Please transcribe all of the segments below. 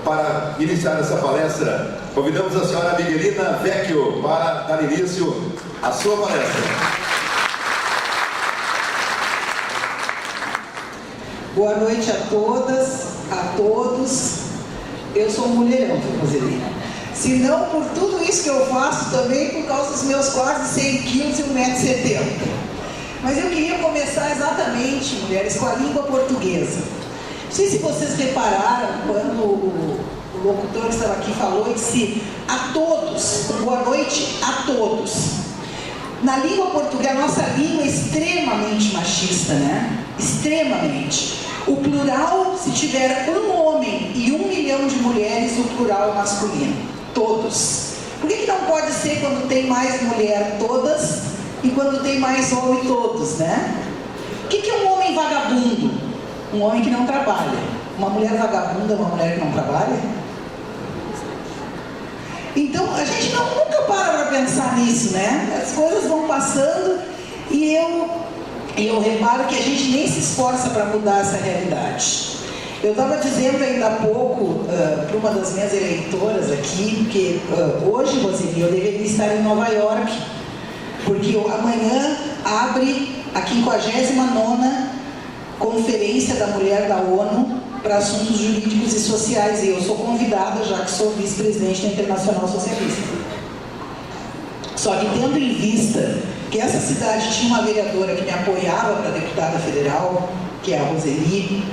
para iniciar essa palestra, convidamos a senhora Miguelina Vecchio para dar início à sua palestra. Boa noite a todas, a todos. Eu sou um mulherão, Roselina. Se não por tudo isso que eu faço, também por causa dos meus quase 100 quilos e 1,70 m. Mas eu queria começar exatamente, mulheres, com a língua portuguesa. Não sei se vocês repararam quando o locutor que estava aqui falou e disse a todos, boa noite a todos. Na língua portuguesa, a nossa língua é extremamente machista, né? Extremamente. O plural, se tiver um homem e 1 milhão de mulheres, o plural é masculino. Todos. Por que não pode ser quando tem mais mulher todas e quando tem mais homem todos, né? O que é um homem vagabundo? Um homem que não trabalha. Uma mulher vagabunda é uma mulher que não trabalha? Então, a gente nunca para pensar nisso, né? As coisas vão passando e eu reparo que a gente nem se esforça para mudar essa realidade. Eu estava dizendo ainda há pouco para uma das minhas eleitoras aqui, que hoje, Roseli, eu deveria estar em Nova York, porque amanhã abre a 59ª Conferência da Mulher da ONU para Assuntos Jurídicos e Sociais, e eu sou convidada, já que sou vice-presidente da Internacional Socialista. Só que tendo em vista que essa cidade tinha uma vereadora que me apoiava para deputada federal, que é a Roseli,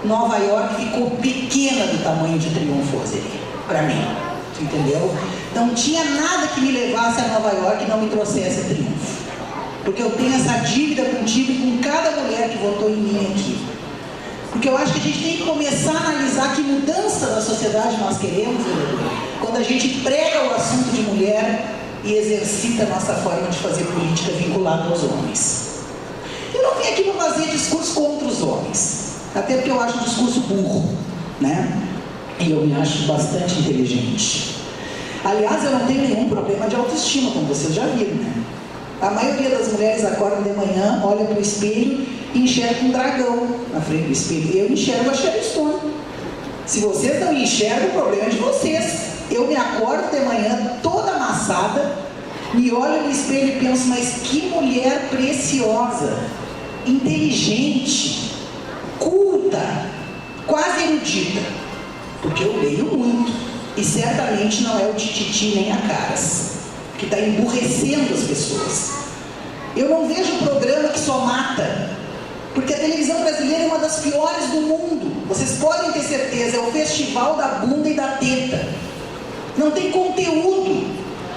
Nova York ficou pequena do tamanho de Triunfo, Roseli, para mim, entendeu? Não tinha nada que me levasse a Nova York e não me trouxesse a Triunfo, porque eu tenho essa dívida contigo e com cada mulher que votou em mim aqui. Porque eu acho que a gente tem que começar a analisar que mudança da sociedade nós queremos, quando a gente prega o assunto de mulher e exercita a nossa forma de fazer política vinculada aos homens. Eu não vim aqui para fazer discurso contra os homens, até porque eu acho o discurso burro, né? E eu me acho bastante inteligente. Aliás, eu não tenho nenhum problema de autoestima, como vocês já viram, né? A maioria das mulheres acordam de manhã, olha para o espelho e enxerga um dragão na frente do espelho. Eu enxergo a Sharon Stone. Se vocês não enxergam, o problema é de vocês. Eu me acordo de manhã toda amassada, me olho no espelho e penso, mas que mulher preciosa, inteligente, culta, quase erudita. Porque eu leio muito, e certamente não é o tititi nem a caras que está emburrecendo as pessoas. Eu não vejo programa que só mata, porque a televisão brasileira é uma das piores do mundo. Vocês podem ter certeza, é o festival da bunda e da teta. Não tem conteúdo.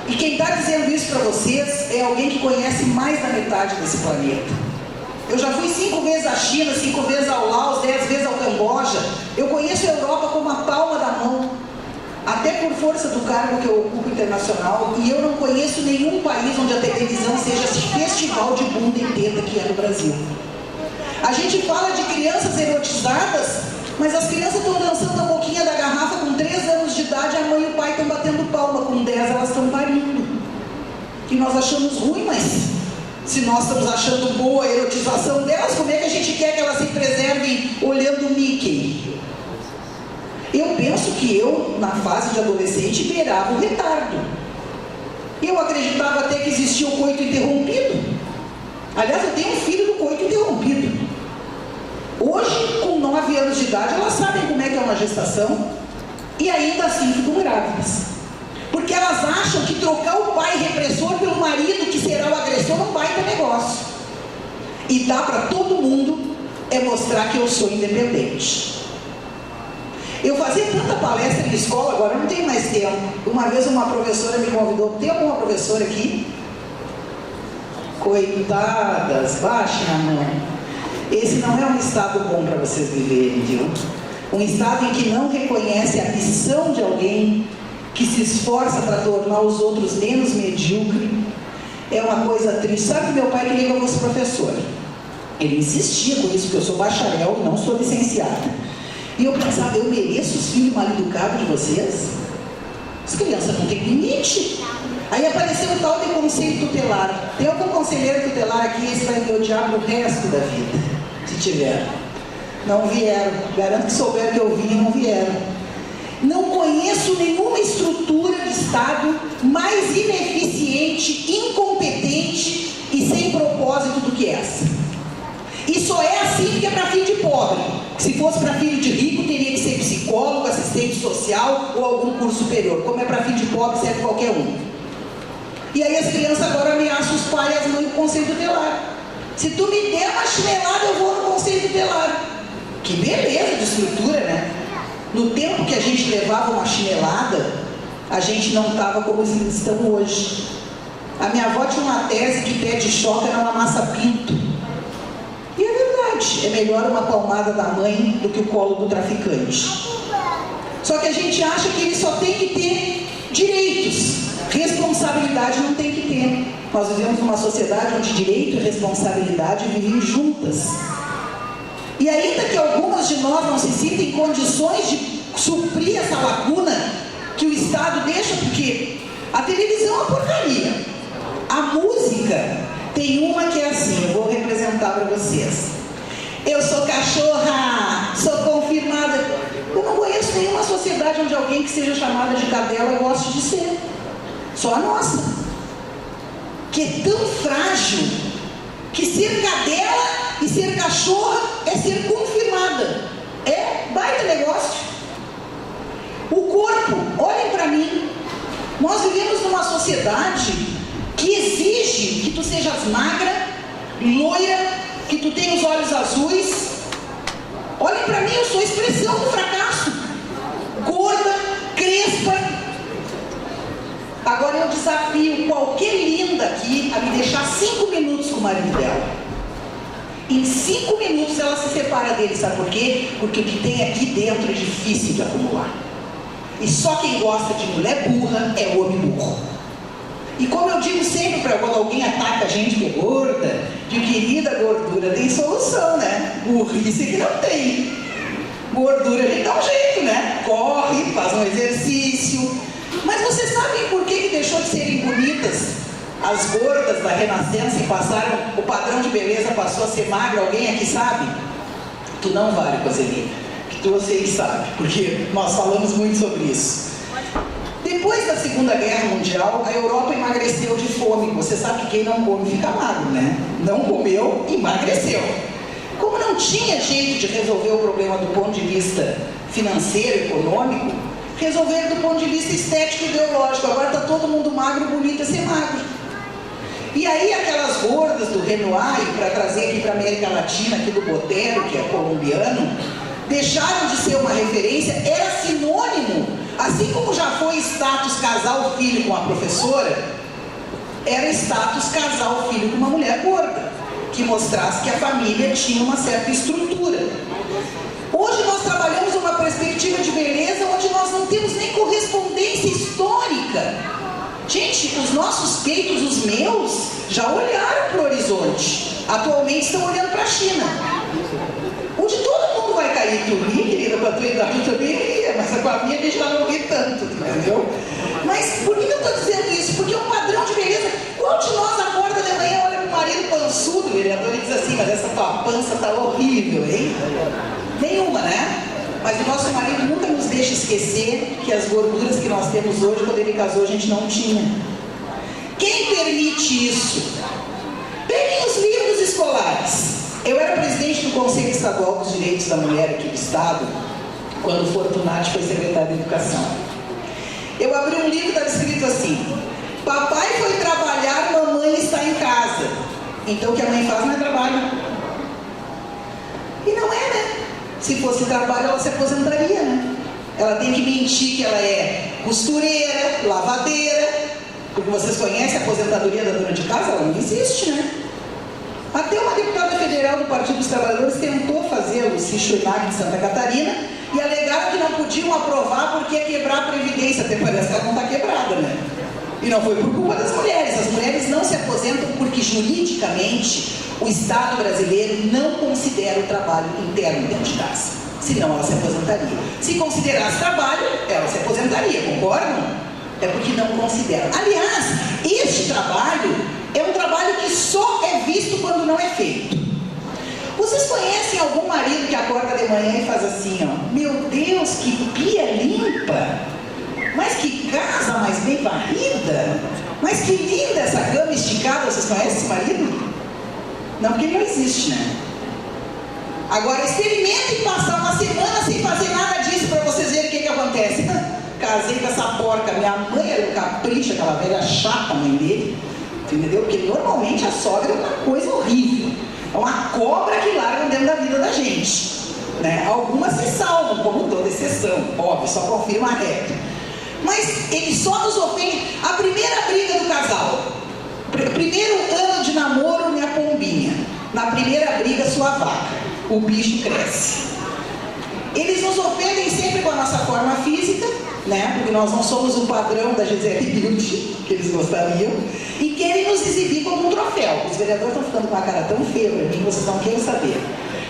E quem está dizendo isso para vocês é alguém que conhece mais da metade desse planeta. Eu já fui 5 vezes à China, 5 vezes ao Laos, 10 vezes ao Camboja. Eu conheço a Europa como a palma da mão, até por força do cargo que eu ocupo internacional, e eu não conheço nenhum país onde a televisão seja esse festival de bunda e teta que é no Brasil. A gente fala de crianças erotizadas, mas as crianças estão dançando a boquinha da garrafa com 3 anos de idade, a mãe e o pai estão batendo palma, com 10 elas estão parindo. E nós achamos ruim, mas se nós estamos achando boa a erotização delas, como é que a gente quer que elas se preservem olhando o Mickey? Eu penso que eu, na fase de adolescente, beirava o retardo. Eu acreditava até que existia o coito interrompido. Aliás, eu tenho um filho do coito interrompido. Hoje, com 9 anos de idade, elas sabem como é que é uma gestação e ainda assim ficam grávidas. Porque elas acham que trocar o pai repressor pelo marido, que será o agressor, é um baita negócio. E dá para todo mundo mostrar que eu sou independente. Eu fazia tanta palestra em escola, agora não tenho mais tempo. Uma vez uma professora me convidou, tem alguma professora aqui? Coitadas, baixem a mão. Esse não é um estado bom para vocês viverem, viu? Um estado em que não reconhece a missão de alguém, que se esforça para tornar os outros menos medíocres, é uma coisa triste. Sabe que meu pai queria que eu fosse professora? Ele insistia com isso, porque eu sou bacharel e não sou licenciada. E eu pensava, eu mereço os filhos mal educados de vocês? As crianças não têm limite. Aí apareceu o tal de conselho tutelar. Tem algum conselheiro tutelar aqui, esse vai me odiar pro resto da vida, se tiver. Não vieram. Garanto que souberam que eu vim e não vieram. nenhuma estrutura de Estado mais ineficiente, incompetente e sem propósito do que essa. E só é assim porque é para filho de pobre. Se fosse para filho de rico, teria que ser psicólogo, assistente social ou algum curso superior. Como é para filho de pobre, serve qualquer um. E aí as crianças agora ameaçam os pais e as mães do conselho tutelar. Se tu me der uma chinelada, eu vou no conselho tutelar. Que beleza de estrutura, né? No tempo que a gente levava uma chinelada, a gente não estava como estamos hoje. A minha avó tinha uma tese que pé de choque era uma massa pinto. E é verdade, é melhor uma palmada da mãe do que o colo do traficante. Só que a gente acha que ele só tem que ter direitos, responsabilidade não tem que ter. Nós vivemos numa sociedade onde direito e responsabilidade vivem juntas. E ainda que algumas de nós não se sintam em condições de suprir essa lacuna que o Estado deixa, porque a televisão é uma porcaria. A música tem uma que é assim, eu vou representar para vocês. Eu sou cachorra, sou confirmada. Eu não conheço nenhuma sociedade onde alguém que seja chamada de cadela goste de ser. Só a nossa. Que é tão frágil que ser cadela e ser cachorra é ser confirmada. É baita negócio. O corpo, olhem para mim. Nós vivemos numa sociedade que exige que tu sejas magra, loira, que tu tenha os olhos azuis. Olhem para mim, eu sou a expressão do fracasso. Gorda, crespa. Agora eu desafio qualquer linda aqui a me deixar 5 minutos com o marido dela. Em 5 minutos ela se separa dele, sabe por quê? Porque o que tem aqui dentro é difícil de acumular. E só quem gosta de mulher burra é o homem burro. E como eu digo sempre para quando alguém ataca a gente que é gorda, de querida, gordura tem solução, né? Burrice que não tem. Gordura a gente dá um jeito, né? Corre, faz um exercício. Mas vocês sabem por que deixou de serem bonitas as gordas da Renascença e passaram, o padrão de beleza passou a ser magro? Alguém aqui sabe? Tu não vale, Coselina, que tu eu sei que sabe, porque nós falamos muito sobre isso. Depois da Segunda Guerra Mundial, a Europa emagreceu de fome. Você sabe que quem não come fica magro, né? Não comeu, emagreceu. Como não tinha jeito de resolver o problema do ponto de vista financeiro, econômico, resolveram do ponto de vista estético e ideológico. Agora está todo mundo magro, bonito é ser magro. E aí aquelas gordas do Renoir, para trazer aqui para a América Latina, aqui do Botero, que é colombiano, deixaram de ser uma referência, era sinônimo, assim como já foi status casar o filho com a professora, era status casar o filho com uma mulher gorda, que mostrasse que a família tinha uma certa estrutura. Hoje nós trabalhamos uma perspectiva de beleza onde nós não temos nem correspondência histórica. Gente, os nossos peitos, os meus, já olharam para o horizonte. Atualmente estão olhando para a China. Onde todo mundo vai cair. Tu ri, querida, com a tua idade eu também ria, mas com a minha a gente já não ri tanto, entendeu? Mas por que eu estou dizendo isso? Porque é um padrão de beleza. Qual de nós acorda de manhã, olha para o marido pançudo, vereador, e diz assim, mas essa tua pança está horrível, hein? Nenhuma, né? Mas o nosso marido nunca nos deixa esquecer que as gorduras que nós temos hoje, quando ele casou, a gente não tinha. Quem permite isso? Peguem os livros escolares. Eu era presidente do Conselho Estadual dos Direitos da Mulher aqui do Estado, quando o Fortunati foi secretário de Educação. Eu abri um livro e estava escrito assim: papai foi trabalhar, mamãe está em casa. Então o que a mãe faz não é trabalho. E não é, né? Se fosse trabalho, ela se aposentaria, né? Ela tem que mentir que ela é costureira, lavadeira, porque vocês conhecem a aposentadoria da dona de casa? Ela não existe, né? Até uma deputada federal do Partido dos Trabalhadores tentou fazer, a Luci Schuinag de Santa Catarina, e alegaram que não podiam aprovar porque ia quebrar a Previdência. Até parece que ela não está quebrada, né? E não foi por culpa das mulheres. As mulheres não se aposentam porque juridicamente o Estado brasileiro não considera o trabalho interno dentro de casa. Senão ela se aposentaria. Se considerasse trabalho, ela se aposentaria, concordam? É porque não considera. Aliás, este trabalho é um trabalho que só é visto quando não é feito. Vocês conhecem algum marido que acorda de manhã e faz assim, ó: meu Deus, que pia limpa! Mas que linda essa cama esticada, vocês conhecem esse marido? Não, porque ele não existe, né? Agora experimentem passar uma semana sem fazer nada disso para vocês verem o que acontece. Casei com essa porca, minha mãe era um capricho, aquela velha chata, mãe dele, entendeu? Porque normalmente a sogra é uma coisa horrível, é uma cobra que larga dentro da vida da gente, né? Algumas se salvam, como toda exceção, óbvio, só confirma a regra. Mas ele só nos ofende. A primeira briga do casal, primeiro ano de namoro, minha pombinha, na primeira briga, sua vaca, o bicho cresce. Eles nos ofendem sempre com a nossa forma física, né? Porque nós não somos o padrão da Gisele Beauty, que eles gostariam, e querem nos exibir como um troféu. Os vereadores estão ficando com uma cara tão feia para mim, vocês não querem saber.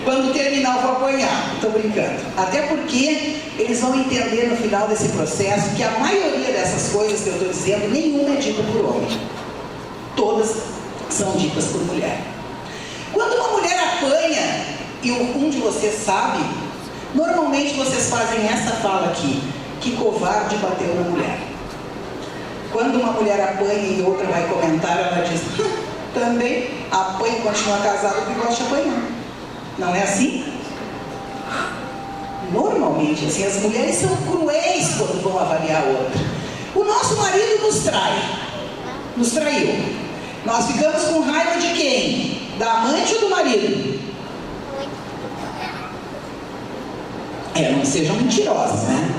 Quando terminar, eu vou apanhar. Estou brincando. Até porque eles vão entender no final desse processo que a maioria dessas coisas que eu estou dizendo, nenhuma é dita por homem. Todas são ditas por mulher. Quando uma mulher apanha, e um de vocês sabe, normalmente vocês fazem essa fala aqui: que covarde bateu na mulher. Quando uma mulher apanha e outra vai comentar, ela diz: também apanha e continua casada porque gosta de apanhar. Não é assim? Normalmente, assim, as mulheres são cruéis quando vão avaliar a outra. O nosso marido nos trai. Nos traiu. Nós ficamos com raiva de quem? Da amante ou do marido? Não sejam mentirosas, né?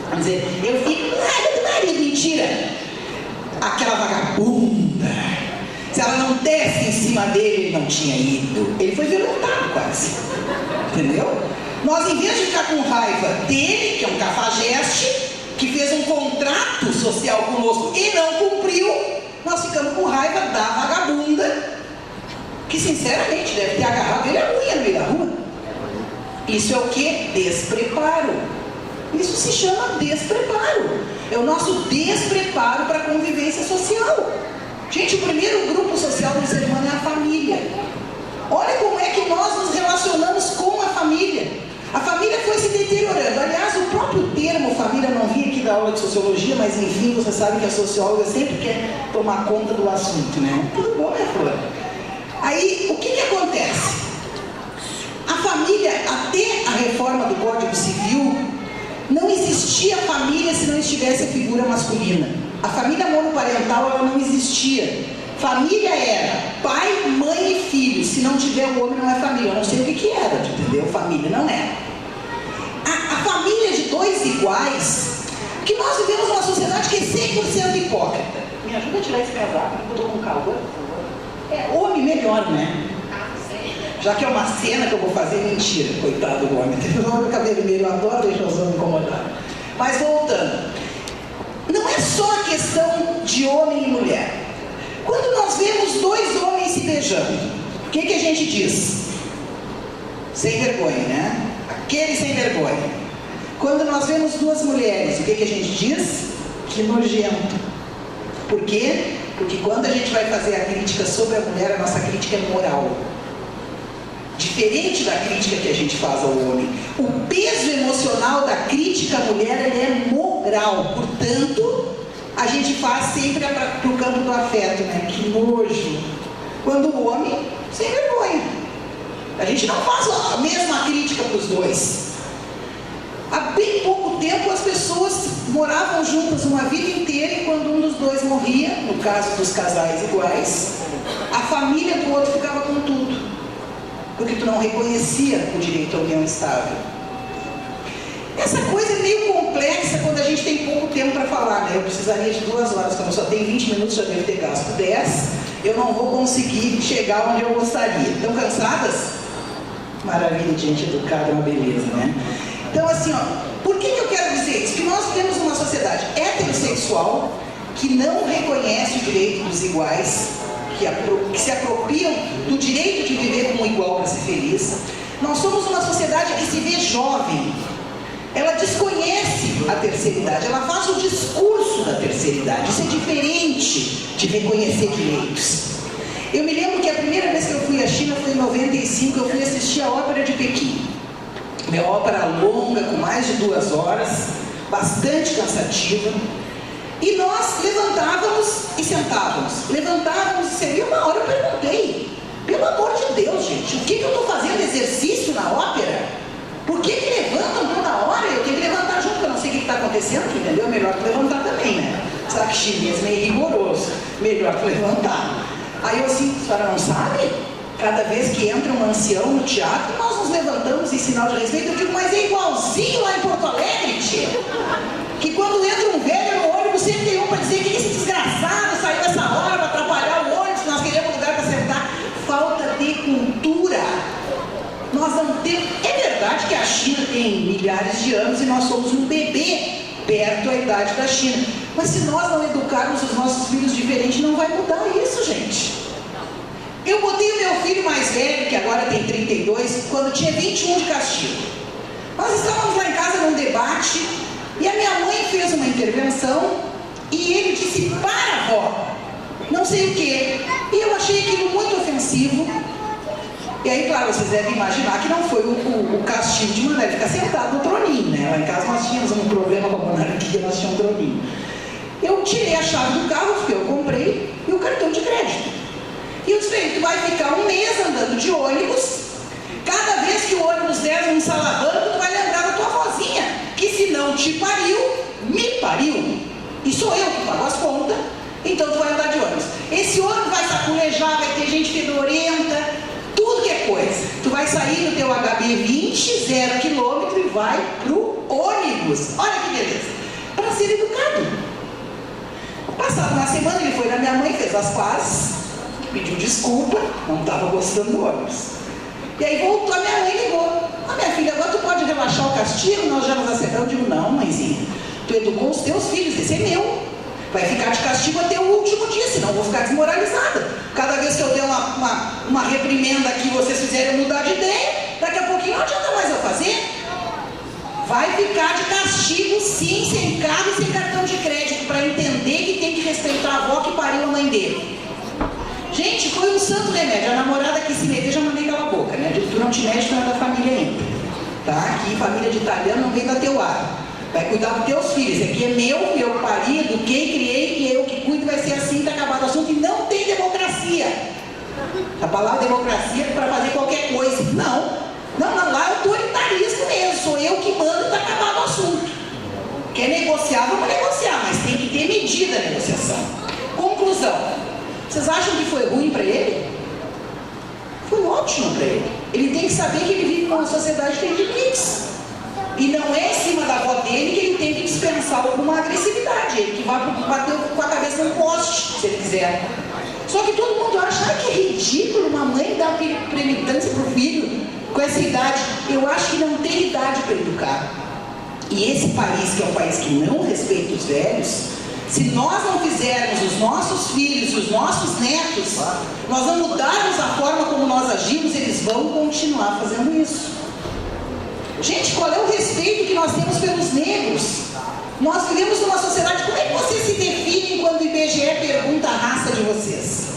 Vamos dizer, eu fico com raiva do marido. Mentira! Aquela vagabunda. Se ela não desce em cima dele, ele não tinha ido. Ele foi violentado quase. Entendeu? Nós, em vez de ficar com raiva dele, que é um cafajeste, que fez um contrato social conosco e não cumpriu, nós ficamos com raiva da vagabunda, que sinceramente deve ter agarrado ele a unha no meio da rua. Isso é o quê? Despreparo. Isso se chama despreparo. É o nosso despreparo para a convivência social. Gente, o primeiro grupo social do ser humano é a família. Olha como é que nós nos relacionamos com a família. A família foi se deteriorando. Aliás, o próprio termo família, não vim aqui da aula de sociologia, mas enfim, você sabe que a socióloga sempre quer tomar conta do assunto, né? Tudo bom, minha flor? Aí, o que acontece? A família, até a reforma do Código Civil, não existia família se não estivesse a figura masculina. A família monoparental, ela não existia. Família era pai, mãe e filho. Se não tiver o homem, não é família. Eu não sei o que era, entendeu? Família não é. A família de dois iguais, que nós vivemos numa sociedade que é 100% hipócrita. Me ajuda a tirar esse casaco, eu estou com calor, por favor. Homem melhor, né? Já que é uma cena que eu vou fazer, mentira, coitado do homem. Tem o homem cabelo vermelho, eu adoro deixar os homens incomodar. Mas voltando, não é só a questão de homem e mulher. Quando nós vemos dois homens se beijando, o que a gente diz? Sem vergonha, né? Aquele sem vergonha. Quando nós vemos duas mulheres, o que a gente diz? Que nojento. Por quê? Porque quando a gente vai fazer a crítica sobre a mulher, a nossa crítica é moral. Diferente da crítica que a gente faz ao homem. O peso emocional da crítica à mulher, ele é moral. Portanto, a gente faz sempre para o campo do afeto, né? Que nojo. Quando o homem, sem vergonha. A gente não faz a mesma crítica para os dois. Há bem pouco tempo as pessoas moravam juntas uma vida inteira e quando um dos dois morria, no caso dos casais iguais, a família do outro ficava com tudo. Porque tu não reconhecia o direito à união estável. Essa coisa é meio complexa quando a gente tem pouco tempo para falar, né? Eu precisaria de 2 horas, como eu só tenho 20 minutos, já devo ter gasto 10, eu não vou conseguir chegar onde eu gostaria. Estão cansadas? Maravilha, gente educada, uma beleza, né? Então, assim, por que eu quero dizer isso? Que nós temos uma sociedade heterossexual que não reconhece o direito dos iguais, que se apropriam do direito de viver como igual para ser feliz. Nós somos uma sociedade que se vê jovem. Ela desconhece a terceira idade, ela faz o discurso da terceira idade. Isso é diferente de reconhecer direitos. Eu me lembro que a primeira vez que eu fui à China foi em 95, eu fui assistir a Ópera de Pequim. Uma ópera longa, com mais de 2 horas, bastante cansativa. E nós levantávamos e sentávamos. Levantávamos e sentávamos. E uma hora eu perguntei, pelo amor de Deus, gente, o que eu estou fazendo exercício na ópera? Por que levantam toda hora? Eu tenho que levantar junto, porque eu não sei o que está acontecendo, entendeu? Melhor que levantar também, né? Sabe que chinês é meio rigoroso. Melhor que levantar. Aí eu assim, a senhora não sabe? Cada vez que entra um ancião no teatro, nós nos levantamos em sinal de respeito. Eu digo, mas é igualzinho lá em Porto Alegre, tia. Que quando entra um velho no ônibus, sempre tem um para dizer que esse desgraçado saiu essa hora para atrapalhar o ônibus, nós queríamos lugar para sentar. Falta de cultura. Nós não temos... É verdade que a China tem milhares de anos e nós somos um bebê perto da idade da China. Mas se nós não educarmos os nossos filhos diferente, não vai mudar isso, gente. Eu botei o meu filho mais velho, que agora tem 32, quando tinha 21 de castigo. Nós estávamos lá em casa num debate e a minha mãe fez uma intervenção e ele disse, para, avó, não sei o quê. E eu achei aquilo muito ofensivo. E aí, claro, vocês devem imaginar que não foi o castigo de maneira ficar sentado no troninho, né? Lá em casa nós tínhamos um problema com a monarquia, nós tínhamos um troninho. Eu tirei a chave do carro, porque eu comprei, e o cartão de crédito. E eu disse, tu vai ficar um mês andando de ônibus, cada vez que o ônibus der um salabanco, tu vai lembrar da tua vozinha, que se não te pariu, me pariu. E sou eu que pago as contas, então tu vai andar de ônibus. Esse ônibus vai saculejar, vai ter gente fedorenta, tudo que é coisa. Tu vai sair no teu HB20, 0 km e vai pro ônibus. Olha que beleza. Para ser educado. Passada uma semana ele foi na minha mãe, fez as pazes, pediu desculpa, não estava gostando do ônibus. E aí voltou, a minha mãe ligou. Minha filha, agora tu pode relaxar o castigo, nós já nos acertamos. Eu digo, não, mãezinha, tu educou os teus filhos, esse é meu. Vai ficar de castigo até o último dia, senão eu vou ficar desmoralizada. Cada vez que eu der uma reprimenda aqui, vocês fizerem mudar de ideia, daqui a pouquinho não adianta mais eu fazer. Vai ficar de castigo, sim, sem carro e sem cartão de crédito, para entender que tem que respeitar a avó que pariu a mãe dele. Gente, foi um santo remédio. A namorada que se meter, já mandei calar a boca, né? Tu não te mexe, tu não é da família ainda. Tá? Aqui, família de italiano não vem da teu ar. Vai cuidar dos teus filhos. Esse aqui é meu pari, eduquei, criei, e eu que cuido, vai ser assim, tá acabado o assunto. E não tem democracia. A palavra democracia é para fazer qualquer coisa. Não, lá é autoritarismo mesmo. Sou eu que mando e tá acabado o assunto. Quer negociar, vamos negociar, mas tem que ter medida a negociação. Conclusão. Vocês acham que foi ruim para ele? Foi ótimo para ele. Ele tem que saber que ele vive numa sociedade que tem limites. E não é em cima da avó dele que ele tem que dispensar alguma agressividade. Ele que vai bater com a cabeça no poste, se ele quiser. Só que todo mundo acha que é ridículo uma mãe dar permitância para o filho com essa idade. Eu acho que não tem idade para educar. E esse país, que é um país que não respeita os velhos, se nós não fizermos os nossos filhos e os nossos netos, nós não mudarmos a forma como nós agimos, eles vão continuar fazendo isso. Gente, qual é o respeito que nós temos pelos negros? Nós vivemos numa sociedade, como é que vocês se definem quando o IBGE pergunta a raça de vocês?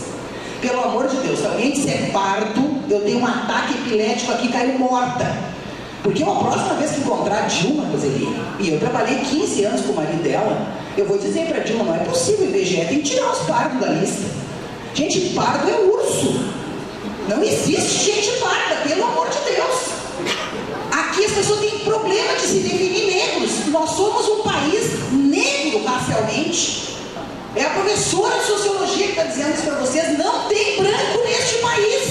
Pelo amor de Deus, se alguém disser pardo, eu tenho um ataque epilético aqui, caiu morta. Porque a próxima vez que encontrar a Dilma, Roseli, e eu trabalhei 15 anos com o marido dela, eu vou dizer para a Dilma, não é possível, o IBGE tem que tirar os pardos da lista. Gente, pardo é urso. Não existe gente parda, pelo amor de Deus. Aqui as pessoas têm problema de se definir negros. Nós somos um país negro racialmente. É a professora de sociologia que está dizendo isso para vocês. Não tem branco neste país.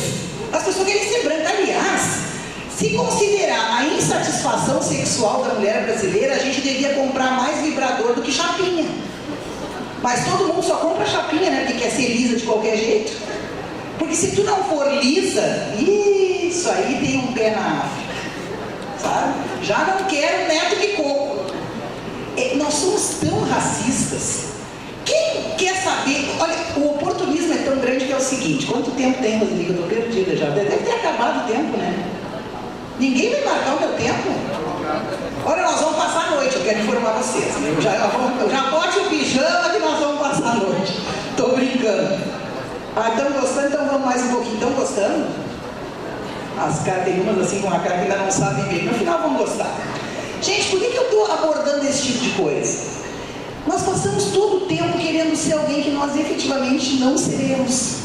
As pessoas querem ser brancas. Aliás, se considerar a insatisfação sexual da mulher brasileira, a gente devia comprar mais vibrador do que chapinha. Mas todo mundo só compra chapinha, né? Porque quer ser lisa de qualquer jeito. Porque se tu não for lisa, isso aí tem um pé na África. Sabe? Já não quero neto de coco. Nós somos tão racistas. Quem quer saber? Olha, o oportunismo é tão grande que é o seguinte: quanto tempo tem, Roseli? Eu estou perdida já. Deve ter acabado o tempo, né? Ninguém vai marcar o meu tempo. Olha, nós vamos passar a noite, eu quero informar vocês. Já bote o pijama que nós vamos passar a noite. Estou brincando. Estão gostando? Então vamos mais um pouquinho. Estão gostando? As caras tem umas assim com uma cara que ainda não sabe ver. No final vão gostar. Gente, por que eu estou abordando esse tipo de coisa? Nós passamos todo o tempo querendo ser alguém que nós efetivamente não seremos.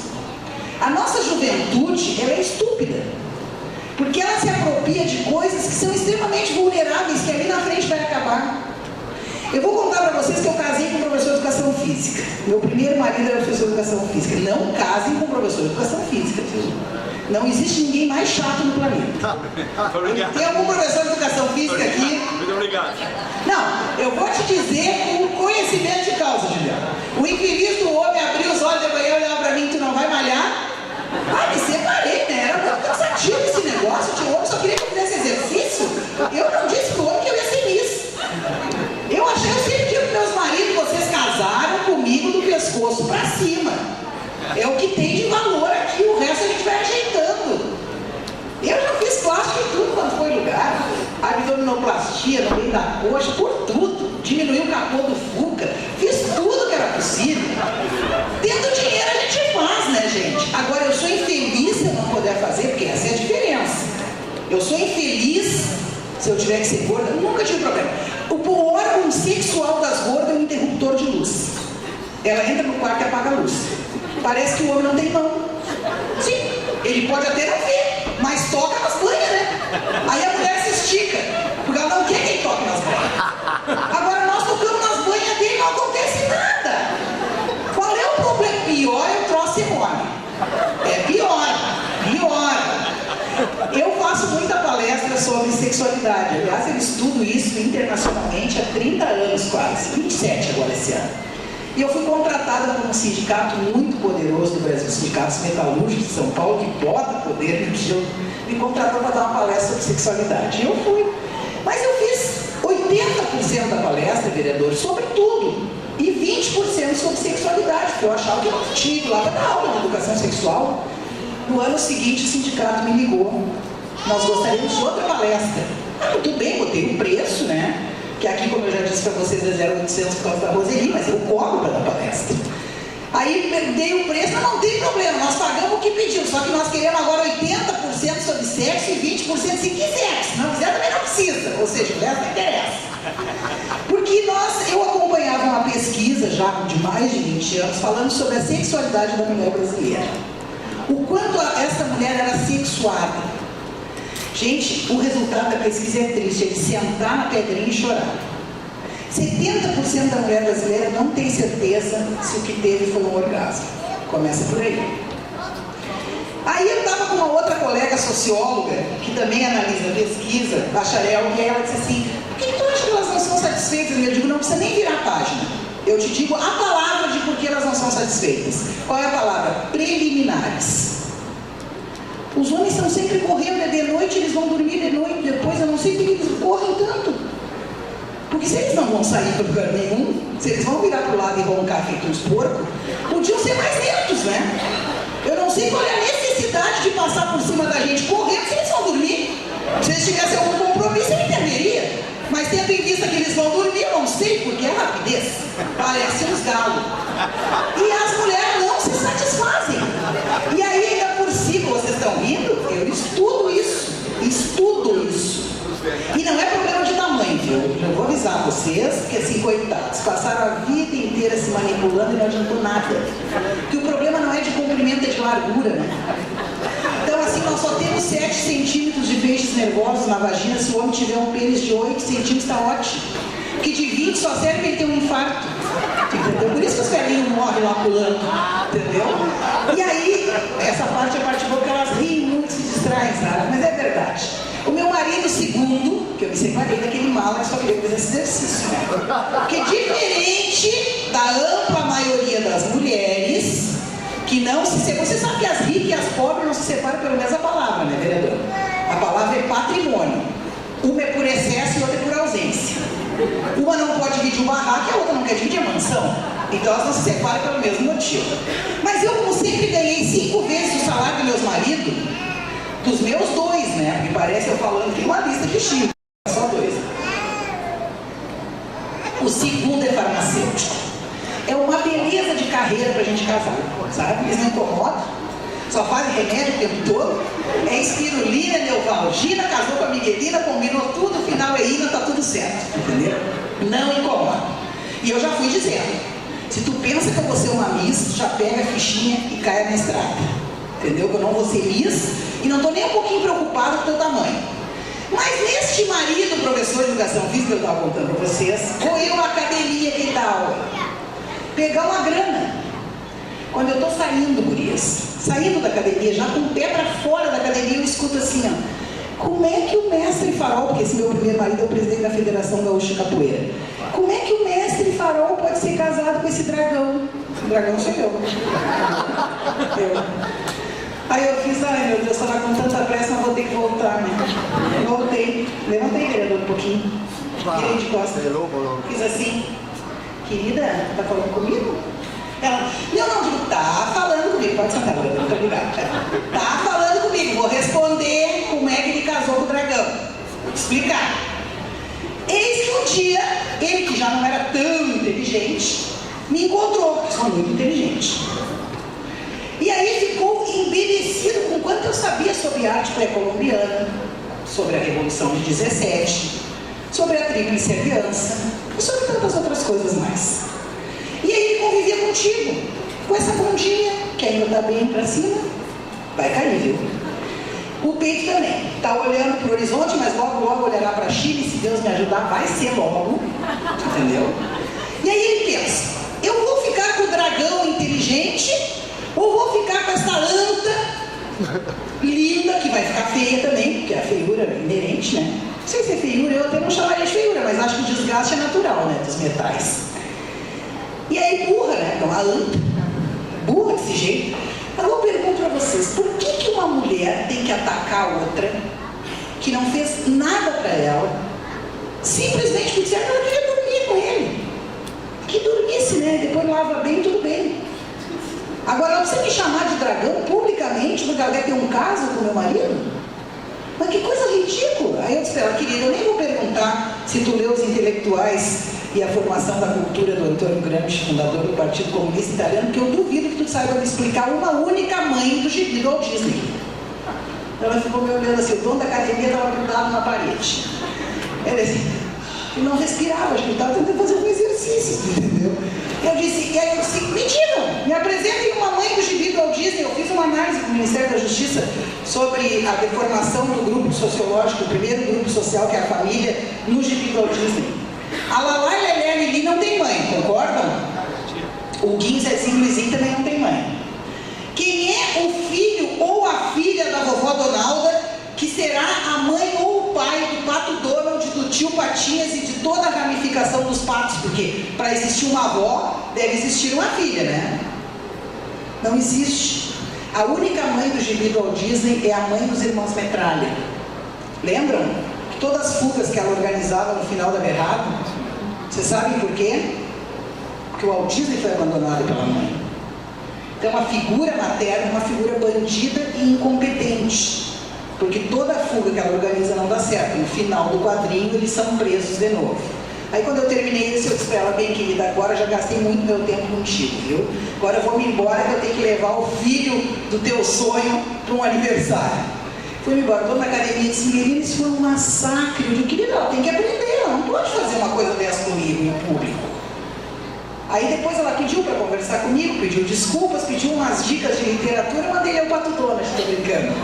A nossa juventude, ela é estúpida, porque ela se apropria de coisas que são extremamente vulneráveis, que ali na frente vai acabar. Eu vou contar para vocês que eu casei com um professor de educação física. Meu primeiro marido era professor de educação física. Não casem com um professor de educação física, viu? Não existe ninguém mais chato no planeta. Tem algum professor de educação física aqui? Muito obrigado. Não, eu vou te dizer com conhecimento de causa, Juliana. O infeliz do homem abriu os olhos de manhã e olhava para mim: tu não vai malhar? Ah, me separei, né? Era muito cansativo esse negócio. O homem só queria que eu fizesse exercício. Eu não disse pro homem que eu ia ser Miss. Eu sempre digo para meus maridos: vocês casaram comigo do pescoço para cima. É o que tem de valor aqui, o resto a gente vai ajeitando. Eu já fiz plástico em tudo quanto foi lugar. Abdominoplastia no meio da coxa, por tudo. Diminuí o capô do Fuca. Fiz tudo que era possível. Tendo dinheiro a gente faz, né, gente? Agora, eu sou infeliz se eu não puder fazer, porque essa é a diferença. Eu sou infeliz se eu tiver que ser gorda. Nunca tive problema. O órgão sexual das gordas é um interruptor de luz. Ela entra no quarto e apaga a luz. Parece que o homem não tem mão. Sim, ele pode até não ver, mas toca nas banhas, né? Aí a mulher se estica, porque ela não quer que ele toque nas banhas. Agora nós tocamos nas banhas dele e não acontece nada. Qual é o problema? Pior é o troço enorme. É pior. Eu faço muita palestra sobre sexualidade. Aliás, eu estudo isso internacionalmente há 30 anos quase, 27 agora esse ano. E eu fui contratada por um sindicato muito poderoso do Brasil, Sindicatos Metalúrgicos de São Paulo, que bota poder no chão, me contratou para dar uma palestra sobre sexualidade. E eu fui. Mas eu fiz 80% da palestra, vereador, sobre tudo. E 20% sobre sexualidade, porque eu achava que eu não tinha ido lá para dar aula de educação sexual. No ano seguinte, o sindicato me ligou: nós gostaríamos de outra palestra. Ah, tudo bem, botei um preço, né? Que aqui, como eu já disse para vocês, é 0,800 por causa da Roseli, mas eu cobro para dar palestra. Aí dei o preço, não tem problema, nós pagamos o que pediu, só que nós queremos agora 80% sobre sexo e 20% se quiser. Se não quiser, também não precisa. Ou seja, o resto não interessa. Porque eu acompanhava uma pesquisa já de mais de 20 anos falando sobre a sexualidade da mulher brasileira. O quanto essa mulher era sexuada. Gente, o resultado da pesquisa é triste, é de sentar na pedrinha e chorar. 70% da mulher brasileira não tem certeza se o que teve foi um orgasmo. Começa por aí. Aí eu estava com uma outra colega socióloga, que também analisa pesquisa, bacharel, e ela disse assim: por que tu acha que elas não são satisfeitas? Eu digo: não precisa nem virar a página. Eu te digo a palavra de por que elas não são satisfeitas. Qual é a palavra? Preliminares. Os homens estão sempre correndo, de noite, eles vão dormir de noite, depois eu não sei por que eles correm tanto. Porque se eles não vão sair para lugar nenhum, se eles vão virar para o lado e roncar feito uns porcos, podiam ser mais lentos, né? Eu não sei qual é a necessidade de passar por cima da gente correndo se eles vão dormir. Se eles tivessem algum compromisso, ele entenderia. Mas tendo em vista que eles vão dormir, eu não sei porque é rapidez. Parece uns galos. E as mulheres não se satisfazem. E aí, ainda por cima, vocês estão rindo? Eu estudo isso. E não é problema de tamanho, viu? Eu vou avisar vocês, porque assim, coitados, passaram a vida inteira se manipulando e não adiantou nada. Porque o problema não é de comprimento, é de largura, né? Então, assim, nós só temos 7 centímetros de peixes nervosos na vagina. Se o homem tiver um pênis de 8 centímetros, está ótimo. Porque de 20 só serve para ele ter um infarto. Entendeu? Por isso que os velhinhos morrem lá pulando. Entendeu? E aí, essa parte é a parte boa, que elas riem muito, se distraem, sabe? Mas é verdade. O meu marido segundo, que eu me separei daquele mala que só queria fazer esse exercício, né? Porque diferente da ampla maioria das mulheres, que não se separam. Você sabe que as ricas e as pobres não se separam pela mesma palavra, né, vereador? A palavra é patrimônio. Uma é por excesso e outra é por ausência. Uma não pode dividir o barraco e a outra não quer dividir a mansão. Então elas não se separam pelo mesmo motivo. Mas eu, como sempre, ganhei 5 vezes o salário dos meus maridos, dos meus 2, né? Me parece eu falando que uma lista de Chico, só 2. O segundo é farmacêutico. É uma beleza de carreira pra gente casar, sabe? Eles não incomodam, só fazem remédio o tempo todo. É espirulina, é neovalgina, casou com a Miguelina, combinou tudo, o final é ina, tá tudo certo, entendeu? Não incomoda. E eu já fui dizendo, se tu pensa que eu vou ser uma Miss, já pega a fichinha e cai na estrada. Entendeu? Que eu não vou ser Miss e não estou nem um pouquinho preocupado com o teu tamanho. Mas neste marido, professor de educação física, que eu estava contando para vocês, vou eu à academia, que tal? Pegar uma grana. Quando eu estou saindo, gurias, saindo da academia, já com o pé para fora da academia, eu escuto assim, ó, como é que o mestre Farol, porque esse meu primeiro marido é o presidente da Federação Gaúcha de Capoeira, como é que o mestre Farol pode ser casado com esse dragão? O dragão sou eu. Aí eu fiz, ai meu Deus, estava com tanta pressa, mas vou ter que voltar, né? Voltei, levantei o vereador um pouquinho, virei de costas, fiz assim, querida, tá falando comigo? Ela, não, digo, tá falando comigo, pode sentar, muito obrigada. Tá falando comigo, vou responder como é que ele casou com o dragão. Vou te explicar. Eis que um dia, ele que já não era tão inteligente, me encontrou, porque sou muito inteligente. E aí ficou embevecido com quanto eu sabia sobre arte pré-colombiana, sobre a Revolução de 17, sobre a Tríplice Aliança e sobre tantas outras coisas mais. E aí ele convivia contigo, com essa bundinha, que ainda está bem para cima, vai cair, viu? O peito também, está olhando para o horizonte, mas logo olhará para Chile, se Deus me ajudar, vai ser logo, entendeu? E aí ele pensa, eu vou ficar com o dragão inteligente, ou vou ficar com essa anta linda, que vai ficar feia também, porque a feiura é inerente, né? Não sei se é feiura, eu até não chamaria de feiura, mas acho que o desgaste é natural, né, dos metais. E aí burra, né? Então a anta, burra desse jeito. Agora eu pergunto para vocês, por que uma mulher tem que atacar a outra, que não fez nada para ela, simplesmente porque ela queria dormir com ele? Que dormisse, né? Depois lava bem, tudo bem. Agora, ela precisa me chamar de dragão publicamente porque ela quer ter um caso com meu marido? Mas que coisa ridícula. Aí eu disse para ela, querida, eu nem vou perguntar se tu leu os intelectuais e a formação da cultura do Antônio Gramsci, fundador do Partido Comunista Italiano, porque eu duvido que tu saiba me explicar uma única mãe do gibi do Walt Disney. Ela ficou me olhando assim, o dono da academia estava grudado na parede. Ela assim, eu não respirava, acho que ele estava tentando fazer um exercício, entendeu? E aí eu disse, me digam, me apresentem uma mãe do gibi do Walt Disney. Eu fiz uma análise com o Ministério da Justiça sobre a deformação do grupo sociológico, o primeiro grupo social que é a família, no gibi do Walt Disney. A Lalá e Lelé e Lili não tem mãe, concordam? O Guinho, Zezinho e Luizinho também não tem mãe. Quem é o filho ou a filha da vovó Donalda, que será a mãe ou o pai do Pato Donald, do tio Patinhas e de toda a ramificação dos patos? Porque para existir uma avó, deve existir uma filha, né? Não existe. A única mãe do gibi do Walt Disney é a mãe dos irmãos Metralha. Lembram? Que todas as fugas que ela organizava no final dava errado. Vocês sabem por quê? Porque o Walt Disney foi abandonado pela mãe. Então a figura materna é uma figura bandida e incompetente. Porque toda a fuga que ela organiza não dá certo. No final do quadrinho eles são presos de novo. Aí quando eu terminei isso, eu disse para ela, bem querida, agora já gastei muito meu tempo contigo, viu? Agora eu vou me embora que eu tenho que levar o filho do teu sonho para um aniversário. Fui-me embora, estou na academia e disse, Miguelina, isso foi um massacre. Eu digo, querida, ela tem que aprender, ela não pode fazer uma coisa dessa comigo em público. Aí depois ela pediu para conversar comigo, pediu desculpas, pediu umas dicas de literatura, eu mandei ler o Pato Donald, estou brincando.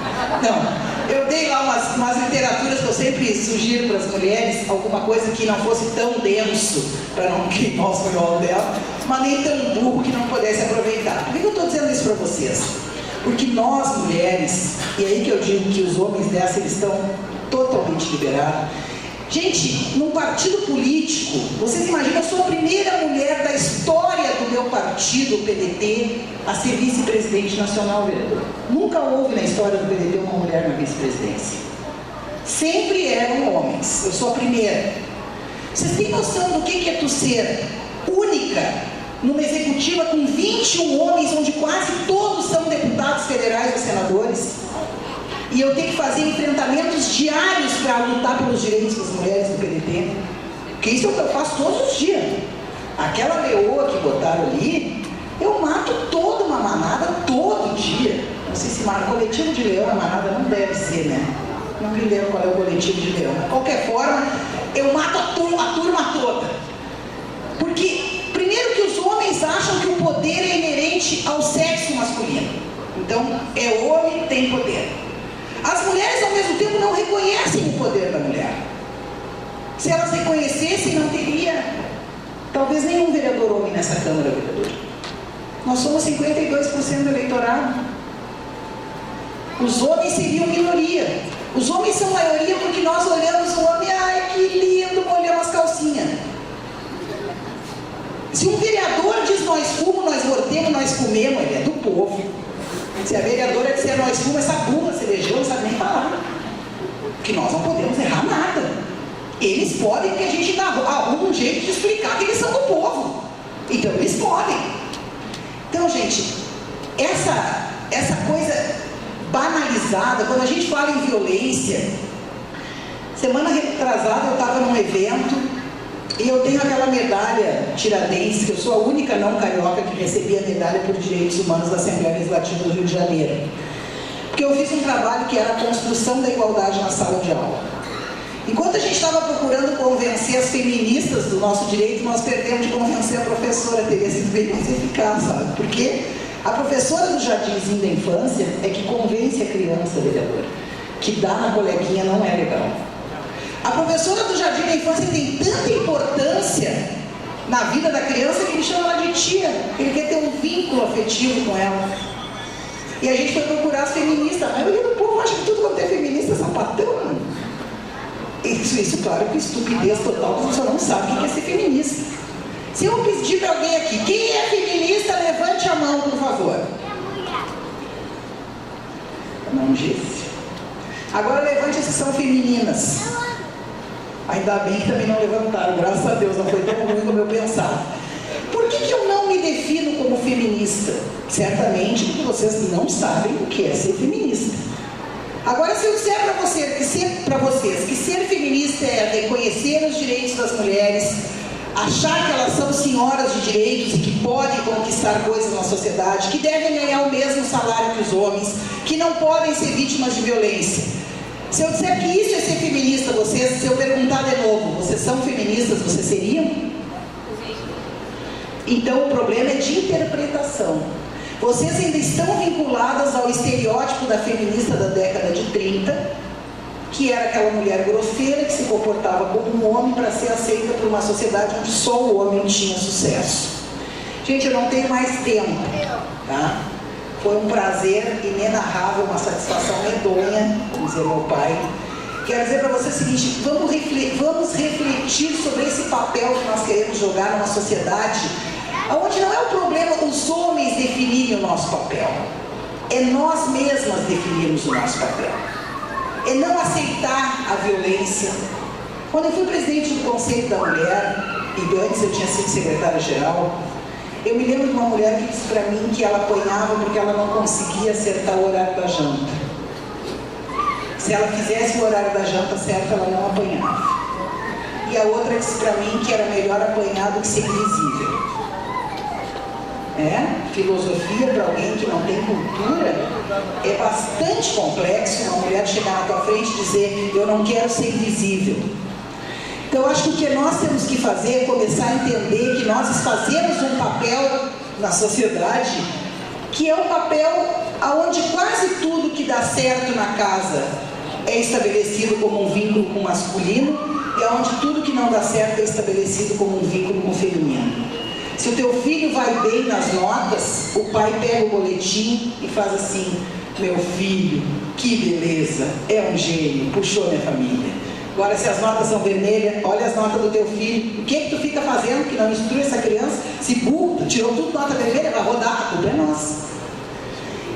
Não, eu dei lá umas literaturas que eu sempre sugiro para as mulheres, alguma coisa que não fosse tão denso, para não queimar os miolos dela, mas nem tão burro que não pudesse aproveitar. Por que eu estou dizendo isso para vocês? Porque nós mulheres, e aí que eu digo que os homens dessa eles estão totalmente liberados. Gente, num partido político, vocês imaginam, eu sou a primeira mulher da história do meu partido, o PDT, a ser vice-presidente nacional, vereador. Nunca houve na história do PDT uma mulher na vice-presidência. Sempre eram homens. Eu sou a primeira. Vocês têm noção do que é tu ser única numa executiva com 21 homens, onde quase todos são deputados federais ou senadores? E eu tenho que fazer enfrentamentos diários para lutar pelos direitos das mulheres do PDT. Porque isso é o que eu faço todos os dias. Aquela leoa que botaram ali, eu mato toda uma manada todo dia. Não sei se coletivo de leão é manada, não deve ser, né? Não me lembro qual é o coletivo de leão. Mas de qualquer forma, eu mato a turma toda. Porque é homem, tem poder. As mulheres, ao mesmo tempo, não reconhecem o poder da mulher. Se elas reconhecessem, não teria, talvez, nenhum vereador homem nessa Câmara, vereador. Nós somos 52% do eleitorado. Os homens seriam minoria. Os homens são maioria porque nós olhamos o homem, ai que lindo, molhamos as calcinhas. Se um vereador diz nós fumamos, nós mordemos, nós comemos, ele é do povo. Se a vereadora disser nós fumamos, essa burra se elegeu, não sabe nem falar. Porque nós não podemos errar nada. Eles podem, porque a gente arruma um jeito de explicar que eles são do povo. Então eles podem. Então, gente, essa coisa banalizada, quando a gente fala em violência, semana retrasada eu estava num evento e eu tenho aquela medalha Tiradentes, que eu sou a única não carioca que recebia a medalha por direitos humanos da Assembleia Legislativa do Rio de Janeiro, porque eu fiz um trabalho que era a construção da igualdade na sala de aula. Enquanto a gente estava procurando convencer as feministas do nosso direito, nós perdemos de convencer a professora, teria sido bem mais eficaz, sabe? Porque a professora do jardinzinho da infância é que convence a criança, vereadora, que dar na coleguinha não é legal. A professora do jardim da infância tem tanta importância na vida da criança que ele chama ela de tia. Ele quer ter um vínculo afetivo com ela. E a gente foi procurar as feministas. A maioria do povo acha que tudo quanto é feminista é sapatão. Isso, claro, que estupidez total, porque você não sabe o que é ser feminista. Se eu pedir para alguém aqui, quem é feminista, levante a mão, por favor. Não disse. Agora levante as que são femininas. Ainda bem que também não levantaram, graças a Deus, não foi tão ruim como eu pensava. Por que eu não me defino como feminista? Certamente porque vocês não sabem o que é ser feminista. Agora, se eu disser para vocês que ser feminista é reconhecer os direitos das mulheres, achar que elas são senhoras de direitos e que podem conquistar coisas na sociedade, que devem ganhar o mesmo salário que os homens, que não podem ser vítimas de violência. Se eu disser que isso é ser feminista, se eu perguntar de novo, vocês são feministas, vocês seriam? Então o problema é de interpretação. Vocês ainda estão vinculadas ao estereótipo da feminista da década de 30, que era aquela mulher grosseira que se comportava como um homem para ser aceita por uma sociedade onde só o homem tinha sucesso. Gente, eu não tenho mais tempo, tá? Foi um prazer inenarrável, uma satisfação medonha, como dizia meu pai. Quero dizer para vocês o seguinte, vamos refletir sobre esse papel que nós queremos jogar numa sociedade onde não é o problema os homens definirem o nosso papel, é nós mesmas definirmos o nosso papel. É não aceitar a violência. Quando eu fui presidente do Conselho da Mulher, e antes eu tinha sido secretária-geral, eu me lembro de uma mulher que disse para mim que ela apanhava porque ela não conseguia acertar o horário da janta. Se ela fizesse o horário da janta certo, ela não apanhava. E a outra disse para mim que era melhor apanhar do que ser invisível. Filosofia para alguém que não tem cultura é bastante complexo. Uma mulher chegar na tua frente e dizer eu não quero ser invisível. Então eu acho que o que nós temos que fazer é começar a entender que nós fazemos um papel na sociedade que é um papel onde quase tudo que dá certo na casa é estabelecido como um vínculo com o masculino e onde tudo que não dá certo é estabelecido como um vínculo com o feminino. Se o teu filho vai bem nas notas, o pai pega o boletim e faz assim: meu filho, que beleza, é um gênio, puxou minha família. Agora, se as notas são vermelhas, olha as notas do teu filho, o que tu fica fazendo que não instrui essa criança? Se burro, tirou tudo nota vermelha, vai rodar, a culpa é nossa.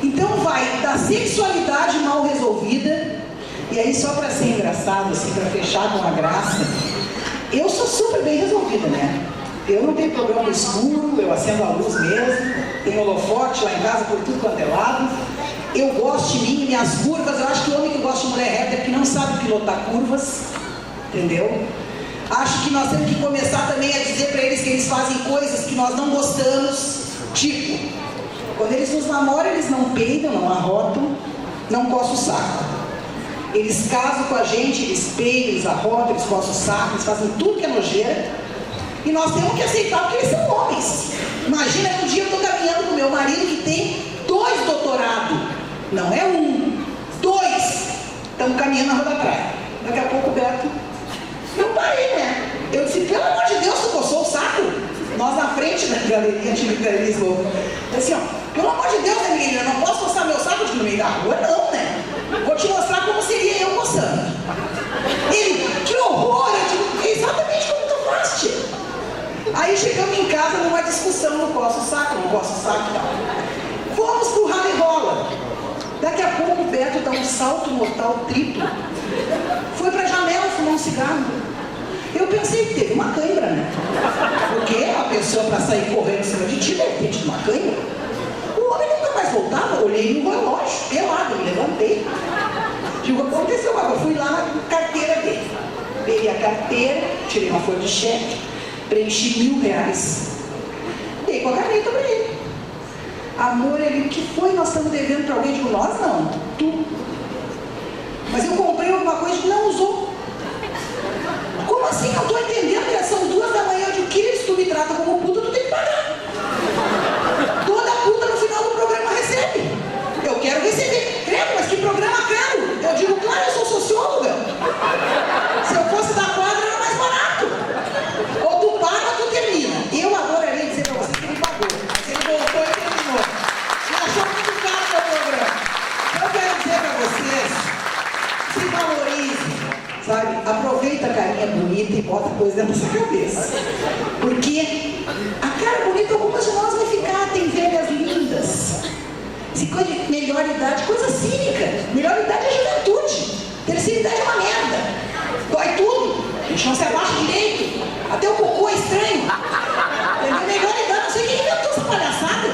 Então vai da sexualidade mal resolvida, e aí só para ser engraçado, assim, para fechar com a graça, eu sou super bem resolvida, né? Eu não tenho problema no escuro, eu acendo a luz mesmo, tenho holofote lá em casa por tudo quanto é lado. Eu gosto de mim, minhas curvas. Eu acho que o homem que gosta de mulher reta é porque não sabe pilotar curvas, entendeu? Acho que nós temos que começar também a dizer para eles que eles fazem coisas que nós não gostamos. Tipo, quando eles nos namoram, eles não peidam, não arrotam, não coçam o saco. Eles casam com a gente, eles peidam, eles arrotam, eles coçam o saco, eles fazem tudo que é nojeira. E nós temos que aceitar porque eles são homens. Imagina que um dia eu estou caminhando com meu marido que tem 2 doutorados. Não caminhando na rua da praia. Daqui a pouco o Beto, eu parei, né? Eu disse, pelo amor de Deus, tu coçou o saco? Nós na frente da galeria de Lisboa. Eu disse, ó, pelo amor de Deus, né, menina? Eu não posso coçar meu saco no meio da rua, não, né? Vou te mostrar como seria eu coçando. Ele, que horror! Eu digo, exatamente como tu faz, tia. Aí chegamos em casa numa discussão, não coço o saco e tal. Fomos pro rally rola. Daqui a pouco o Beto dá um salto mortal triplo. Foi pra janela fumar um cigarro. Eu pensei que teve uma cãibra, né? Porque a pessoa para sair correndo em cima de ti deve ter tido uma cãibra. O homem nunca mais voltava. Olhei no relógio, pelado, me levantei. Digo, aconteceu algo. Eu fui lá na carteira dele. Peguei a carteira, tirei uma folha de cheque, preenchi R$1.000. Dei com a caneta para ele. Amor, ele, o que foi? Nós estamos devendo para alguém? Digo, nós não, tu. Mas eu comprei alguma coisa que não usou. Como assim? Eu estou entendendo que são 2 da manhã. Eu digo, querido, se tu me trata como puta, tu tem que pagar. Toda puta no final do programa recebe. Eu quero receber. Credo, mas que programa caro. Eu digo, claro, eu sou socióloga. Se eu fosse da quadra, era mais barato. Ou tu paga ou tu termina. Eu adoraria dizer para você que ele pagou. Mas ele voltou e terminou. E achou muito caro o meu programa. Eu quero dizer para vocês, se valorize, sabe? Aproveita a carinha bonita e bota coisa dentro da sua cabeça. Porque a cara bonita, algumas de nós vai ficar, tem velhas lindas. Se coisa de melhor idade, coisa cínica. Melhor idade é juventude. Terceira idade é uma merda. Dói tudo. A gente não se abaixa direito. Até o cocô é estranho. Melhor idade, não sei quem inventou essa palhaçada.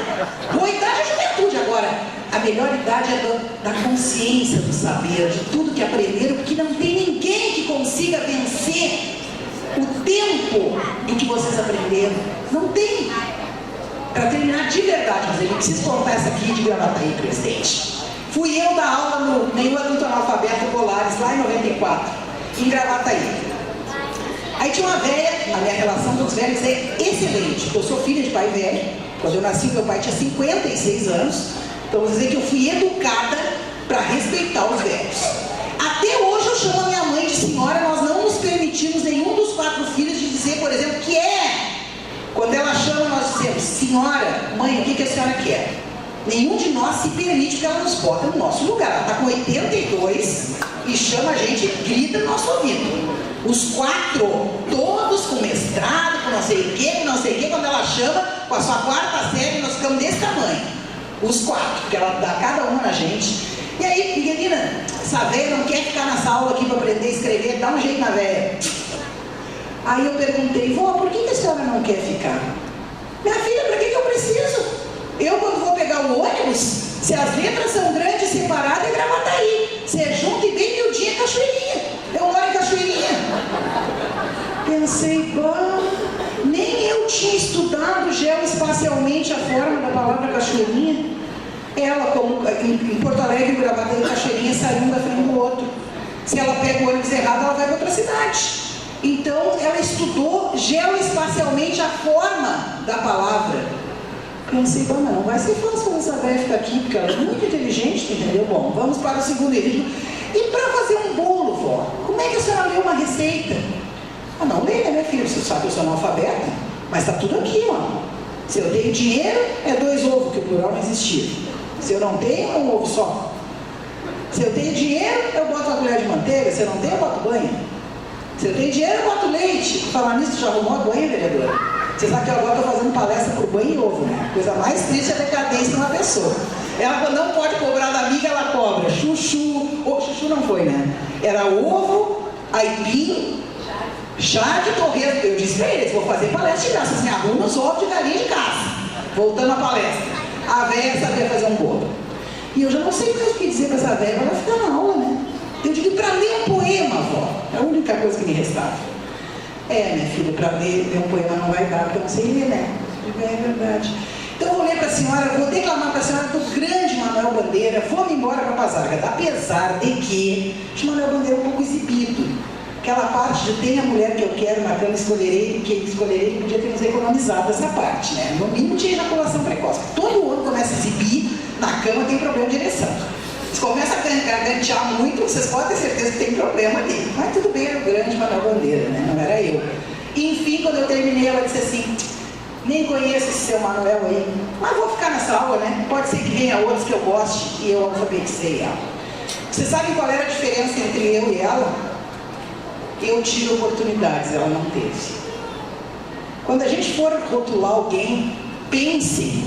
Boa idade é juventude. Agora, a melhor idade é da consciência, do saber, de tudo que aprenderam, porque não tem ninguém que consiga vencer o tempo em que vocês aprenderam. Não tem. Para terminar de verdade, mas eu preciso contar essa aqui de Gravataí, presidente. Fui eu dar aula no Nenhum Adulto Analfabeto Polares, lá em 94, em Gravataí. Aí tinha uma velha, a minha relação com os velhos é excelente. Eu sou filha de pai velho. Quando eu nasci, meu pai tinha 56 anos. Então, vou dizer que eu fui educada para respeitar os velhos. Até hoje eu chamo a minha mãe de senhora. Nós não nos permitimos, nenhum dos 4 filhos, de dizer, por exemplo, que é. Quando ela chama, nós dizemos, senhora, mãe, o que a senhora quer? Nenhum de nós se permite, porque ela nos bota no nosso lugar. Ela está com 82 e chama a gente, grita no nosso ouvido. Os 4, todos com mestrado, com não sei o quê, quando ela chama, com a sua 4ª série, nós ficamos desse tamanho. Os 4, porque ela dá cada uma na gente. E aí, Miguelina, essa velha não quer ficar nessa aula aqui para aprender a escrever, dá um jeito na velha. Aí eu perguntei, vó, por que a senhora não quer ficar? Minha filha, para que eu preciso? Eu, quando vou pegar o ônibus, se as letras são grandes e separadas, é Gravataí. Se é junto e bem miudinha, é Cachoeirinha. Eu moro em Cachoeirinha. Pensei, bom, nem eu tinha estudado geoespacialmente a forma da palavra Cachoeirinha. Ela, como em Porto Alegre, Gravataí e Cachoeirinha saem um da frente do outro. Se ela pega o ônibus errado, ela vai para outra cidade. Então, ela estudou geoespacialmente a forma da palavra. Pensei, bom, não vai ser fácil fazer essa velha ficar aqui, porque ela é muito inteligente, entendeu? Bom, vamos para o segundo livro. E para fazer um bolo, vó, como é que a senhora lê uma receita? Ah, não lê, né, minha filha? Você sabe que eu sou analfabeta, mas está tudo aqui, ó. Se eu tenho dinheiro, é 2 ovos, que o plural não existia. Se eu não tenho, é 1 ovo só. Se eu tenho dinheiro, eu boto uma colher de manteiga. Se eu não tenho, eu boto banha. Se eu tenho dinheiro, eu boto leite. Falar nisso, já arrumou a banha, vereadora? Você sabe que eu agora estou fazendo palestra por banho e ovo, né? A coisa mais triste é a decadência de uma pessoa. Ela, quando não pode cobrar da amiga, ela cobra chuchu. Ou chuchu não foi, né? Era ovo, aipim, chá de torresmo. Eu disse para eles, vou fazer palestra de graça. Assim, arruma os ovos de galinha de casa. Voltando à palestra. A velha sabia fazer um bolo. E eu já não sei mais o que dizer para essa velha, ela vai ficar na aula, né? Eu digo, para ler um poema, vó. É a única coisa que me restava. É, minha filha, para ler um poema não vai dar, porque eu não sei ler, né? É verdade. Então eu vou ler para a senhora, vou declamar para a senhora do grande Manuel Bandeira, vou-me embora para Pazarga, apesar de que o Manuel Bandeira é um pouco exibido. Aquela parte de tem a mulher que eu quero na cama, escolherei, podia ter nos economizado essa parte, né? No mínimo tinha ejaculação precoce. Todo ano começa a exibir, na cama tem problema de ereção. Se começa a gargantear muito, vocês podem ter certeza que tem problema ali. Mas tudo bem, era o grande Manuel Bandeira, né? Não era eu. E, enfim, quando eu terminei, ela disse assim, nem conheço esse seu Manuel aí, mas vou ficar nessa aula, né? Pode ser que venha outros que eu goste, e eu alfabetizei ela. Você sabe qual era a diferença entre eu e ela? Eu tive oportunidades, ela não teve. Quando a gente for rotular alguém, pense,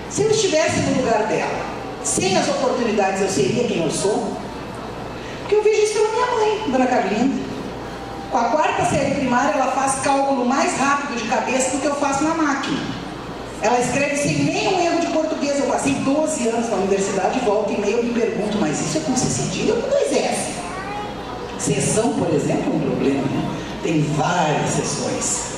se eu estivesse no lugar dela, sem as oportunidades, eu seria quem eu sou? Porque eu vejo isso pela minha mãe, Dona Carlinda. Com a 4ª série primária, ela faz cálculo mais rápido de cabeça do que eu faço na máquina. Ela escreve sem nenhum erro de português. Eu passei 12 anos na universidade, volta e meia eu me pergunto, mas isso é com C cedilha ou com 2 S? Seção, por exemplo, é um problema, né? Tem várias seções.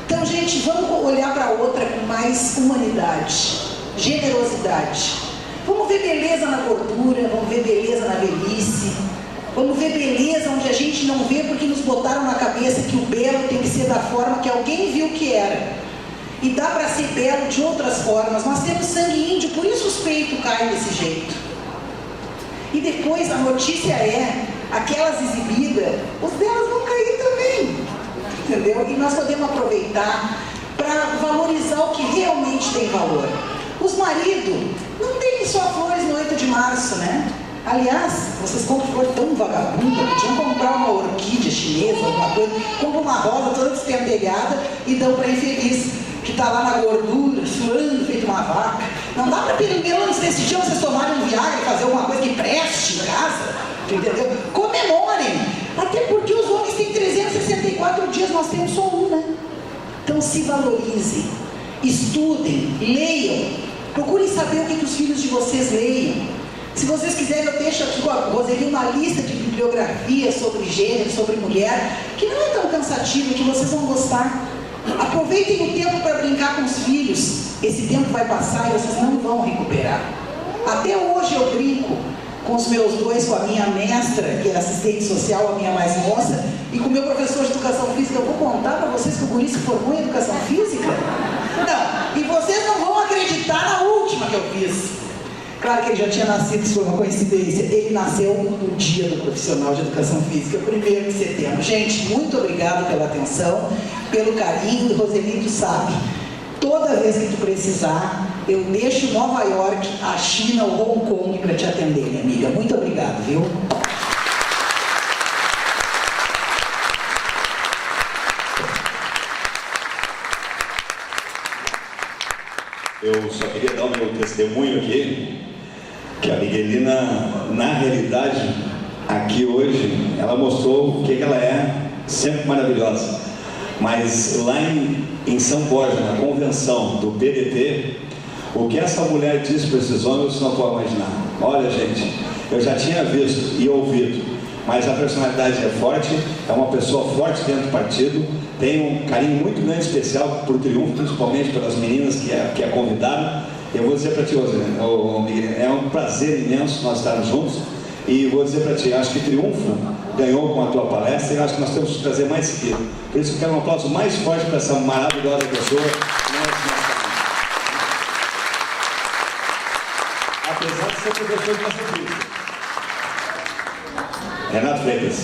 Então, gente, vamos olhar para a outra com mais humanidade, generosidade. Vamos ver beleza na gordura, vamos ver beleza na velhice, vamos ver beleza onde a gente não vê porque nos botaram na cabeça que o belo tem que ser da forma que alguém viu que era. E dá para ser belo de outras formas. Nós temos sangue índio, por isso os peitos caem desse jeito. E depois a notícia é, aquelas exibidas, os delas vão cair também. Entendeu? E nós podemos aproveitar para valorizar o que realmente tem valor. Os maridos não têm só flores no 8 de março, né? Aliás, vocês compram flor tão vagabunda, podiam comprar uma orquídea chinesa, alguma coisa, compram uma rosa toda despentelhada e dão para infeliz, que está lá na gordura, suando, feito uma vaca. Não dá para pelo menos nesse dia vocês tomarem um Viagra e fazer alguma coisa que preste em casa, entendeu? Comemorem, até porque os homens têm 364 dias, nós temos só um, né? Então se valorizem, estudem, leiam, procurem saber o que os filhos de vocês leiam. Se vocês quiserem, eu deixo aqui com a Roseli uma lista de bibliografia sobre gênero, sobre mulher, que não é tão cansativo, que vocês vão gostar. Aproveitem o tempo para brincar com os filhos. Esse tempo vai passar e vocês não vão recuperar. Até hoje eu brinco com os meus dois, com a minha mestra, que é assistente social, a minha mais moça, e com o meu professor de educação física. Eu vou contar para vocês que o guri se formou em educação física? Não, e vocês não vão acreditar na última que eu fiz. Claro que ele já tinha nascido, isso foi uma coincidência. Ele nasceu no dia do profissional de educação física, 1º de setembro. Gente, muito obrigado pela atenção, pelo carinho. E Roseli, tu sabe, toda vez que tu precisar, eu deixo Nova York, a China ou Hong Kong para te atender, minha amiga. Muito obrigado, viu? Eu só queria dar o meu testemunho aqui, que a Miguelina, na realidade, aqui hoje, ela mostrou o que ela é, sempre maravilhosa. Mas lá em São Borja, na convenção do PDT, o que essa mulher disse para esses homens, você não pode imaginar. Olha, gente, eu já tinha visto e ouvido, mas a personalidade é forte, é uma pessoa forte dentro do partido, tem um carinho muito grande, especial por Triunfo, principalmente pelas meninas que a convidaram. Eu vou dizer para ti, Miguel, é um prazer imenso nós estarmos juntos, e vou dizer para ti, acho que Triunfo ganhou com a tua palestra, e acho que nós temos que trazer mais seguido. Por isso eu quero um aplauso mais forte para essa maravilhosa pessoa. Apesar de ser professor de educação física. Renato Freitas.